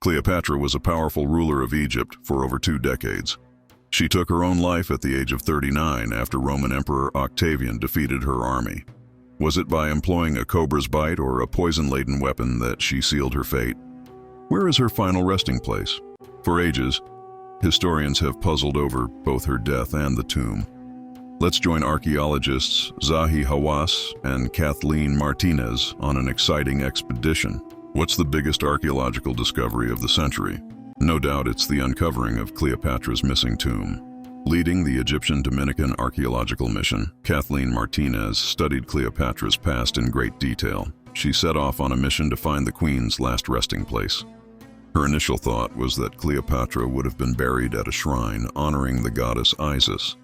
Cleopatra was a powerful ruler of Egypt for over 2 decades. She took her own life at the age of 39 after Roman Emperor Octavian defeated her army. Was it by employing a cobra's bite or a poison-laden weapon that she sealed her fate? Where is her final resting place? For ages, historians have puzzled over both her death and the tomb. Let's join archaeologists Zahi Hawass and Kathleen Martinez on an exciting expedition. What's the biggest archaeological discovery of the century? No doubt it's the uncovering of Cleopatra's missing tomb. Leading the Egyptian Dominican Archaeological Mission, Kathleen Martinez studied Cleopatra's past in great detail. She set off on a mission to find the queen's last resting place. Her initial thought was that Cleopatra would have been buried at a shrine honoring the goddess Isis,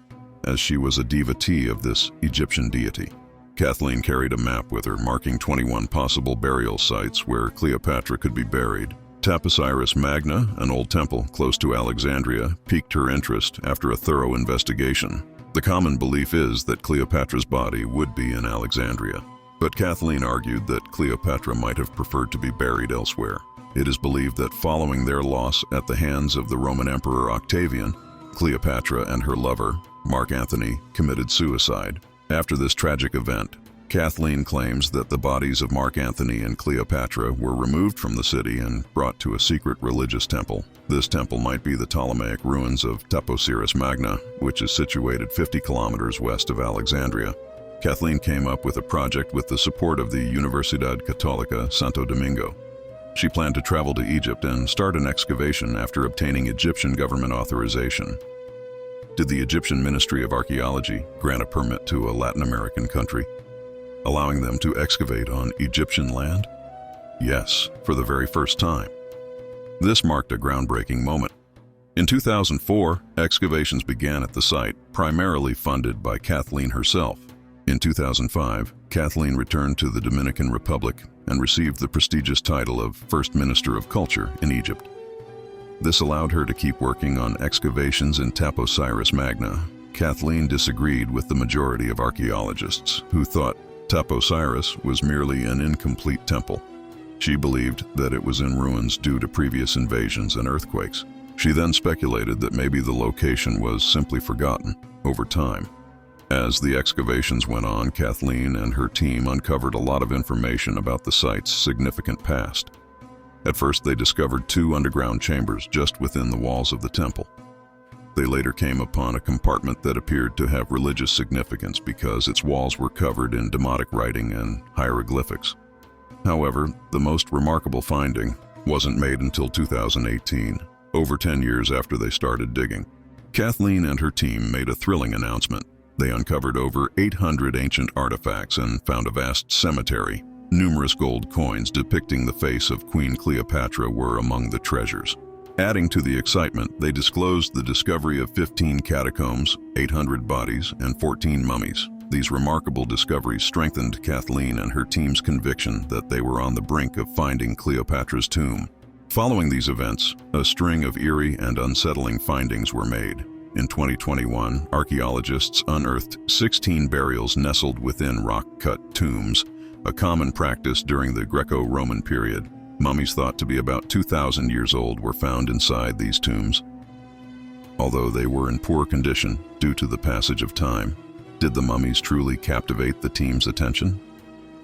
as she was a devotee of this Egyptian deity. Kathleen carried a map with her marking 21 possible burial sites where Cleopatra could be buried. Taposiris Magna, an old temple close to Alexandria, piqued her interest after a thorough investigation. The common belief is that Cleopatra's body would be in Alexandria, but Kathleen argued that Cleopatra might have preferred to be buried elsewhere. It is believed that following their loss at the hands of the Roman Emperor Octavian, Cleopatra and her lover, Mark Antony, committed suicide. After this tragic event, Kathleen claims that the bodies of Mark Antony and Cleopatra were removed from the city and brought to a secret religious temple. This temple might be the Ptolemaic ruins of Taposiris Magna, which is situated 50 kilometers west of Alexandria. Kathleen came up with a project with the support of the Universidad Católica Santo Domingo. She planned to travel to Egypt and start an excavation after obtaining Egyptian government authorization. Did the Egyptian Ministry of Archaeology grant a permit to a Latin American country, allowing them to excavate on Egyptian land? Yes, for the very first time. This marked a groundbreaking moment. In 2004, excavations began at the site, primarily funded by Kathleen herself. In 2005, Kathleen returned to the Dominican Republic and received the prestigious title of First Minister of Culture in Egypt. This allowed her to keep working on excavations in Taposiris Magna. Kathleen disagreed with the majority of archaeologists, who thought Taposiris was merely an incomplete temple. She believed that it was in ruins due to previous invasions and earthquakes. She then speculated that maybe the location was simply forgotten over time. As the excavations went on, Kathleen and her team uncovered a lot of information about the site's significant past. At first, they discovered 2 underground chambers just within the walls of the temple. They later came upon a compartment that appeared to have religious significance because its walls were covered in Demotic writing and hieroglyphics. However, the most remarkable finding wasn't made until 2018, over 10 years after they started digging. Kathleen and her team made a thrilling announcement. They uncovered over 800 ancient artifacts and found a vast cemetery. Numerous gold coins depicting the face of Queen Cleopatra were among the treasures. Adding to the excitement, they disclosed the discovery of 15 catacombs, 800 bodies, and 14 mummies. These remarkable discoveries strengthened Kathleen and her team's conviction that they were on the brink of finding Cleopatra's tomb. Following these events, a string of eerie and unsettling findings were made. In 2021, archaeologists unearthed 16 burials nestled within rock-cut tombs, a common practice during the Greco-Roman period. Mummies thought to be about 2,000 years old were found inside these tombs. Although they were in poor condition due to the passage of time, did the mummies truly captivate the team's attention?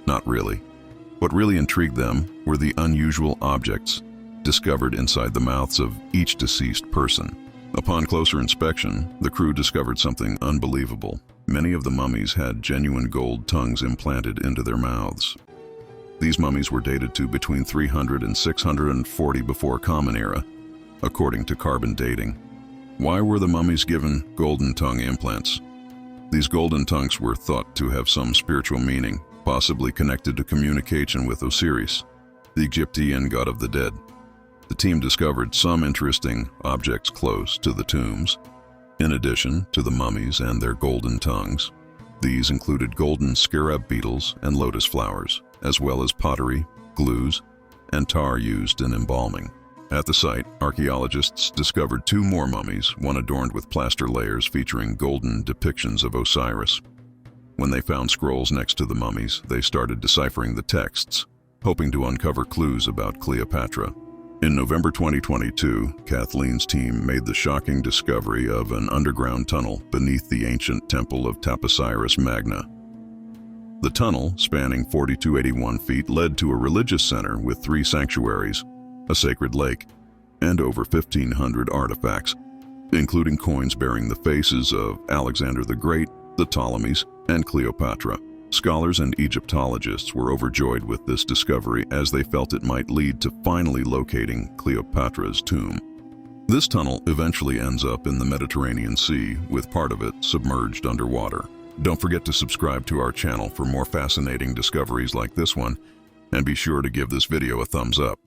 Not really. What really intrigued them were the unusual objects discovered inside the mouths of each deceased person. Upon closer inspection, the crew discovered something unbelievable. Many of the mummies had genuine gold tongues implanted into their mouths. These mummies were dated to between 300 and 640 before Common Era, according to carbon dating. Why were the mummies given golden tongue implants? These golden tongues were thought to have some spiritual meaning, possibly connected to communication with Osiris, the Egyptian god of the dead. The team discovered some interesting objects close to the tombs. In addition to the mummies and their golden tongues, these included golden scarab beetles and lotus flowers, as well as pottery, glues, and tar used in embalming. At the site, archaeologists discovered 2 more mummies, one adorned with plaster layers featuring golden depictions of Osiris. When they found scrolls next to the mummies, they started deciphering the texts, hoping to uncover clues about Cleopatra. In November 2022, Kathleen's team made the shocking discovery of an underground tunnel beneath the ancient temple of Taposiris Magna. The tunnel, spanning 4,281 feet, led to a religious center with 3 sanctuaries, a sacred lake, and over 1,500 artifacts, including coins bearing the faces of Alexander the Great, the Ptolemies, and Cleopatra. Scholars and Egyptologists were overjoyed with this discovery as they felt it might lead to finally locating Cleopatra's tomb. This tunnel eventually ends up in the Mediterranean Sea, with part of it submerged underwater. Don't forget to subscribe to our channel for more fascinating discoveries like this one, and be sure to give this video a thumbs up.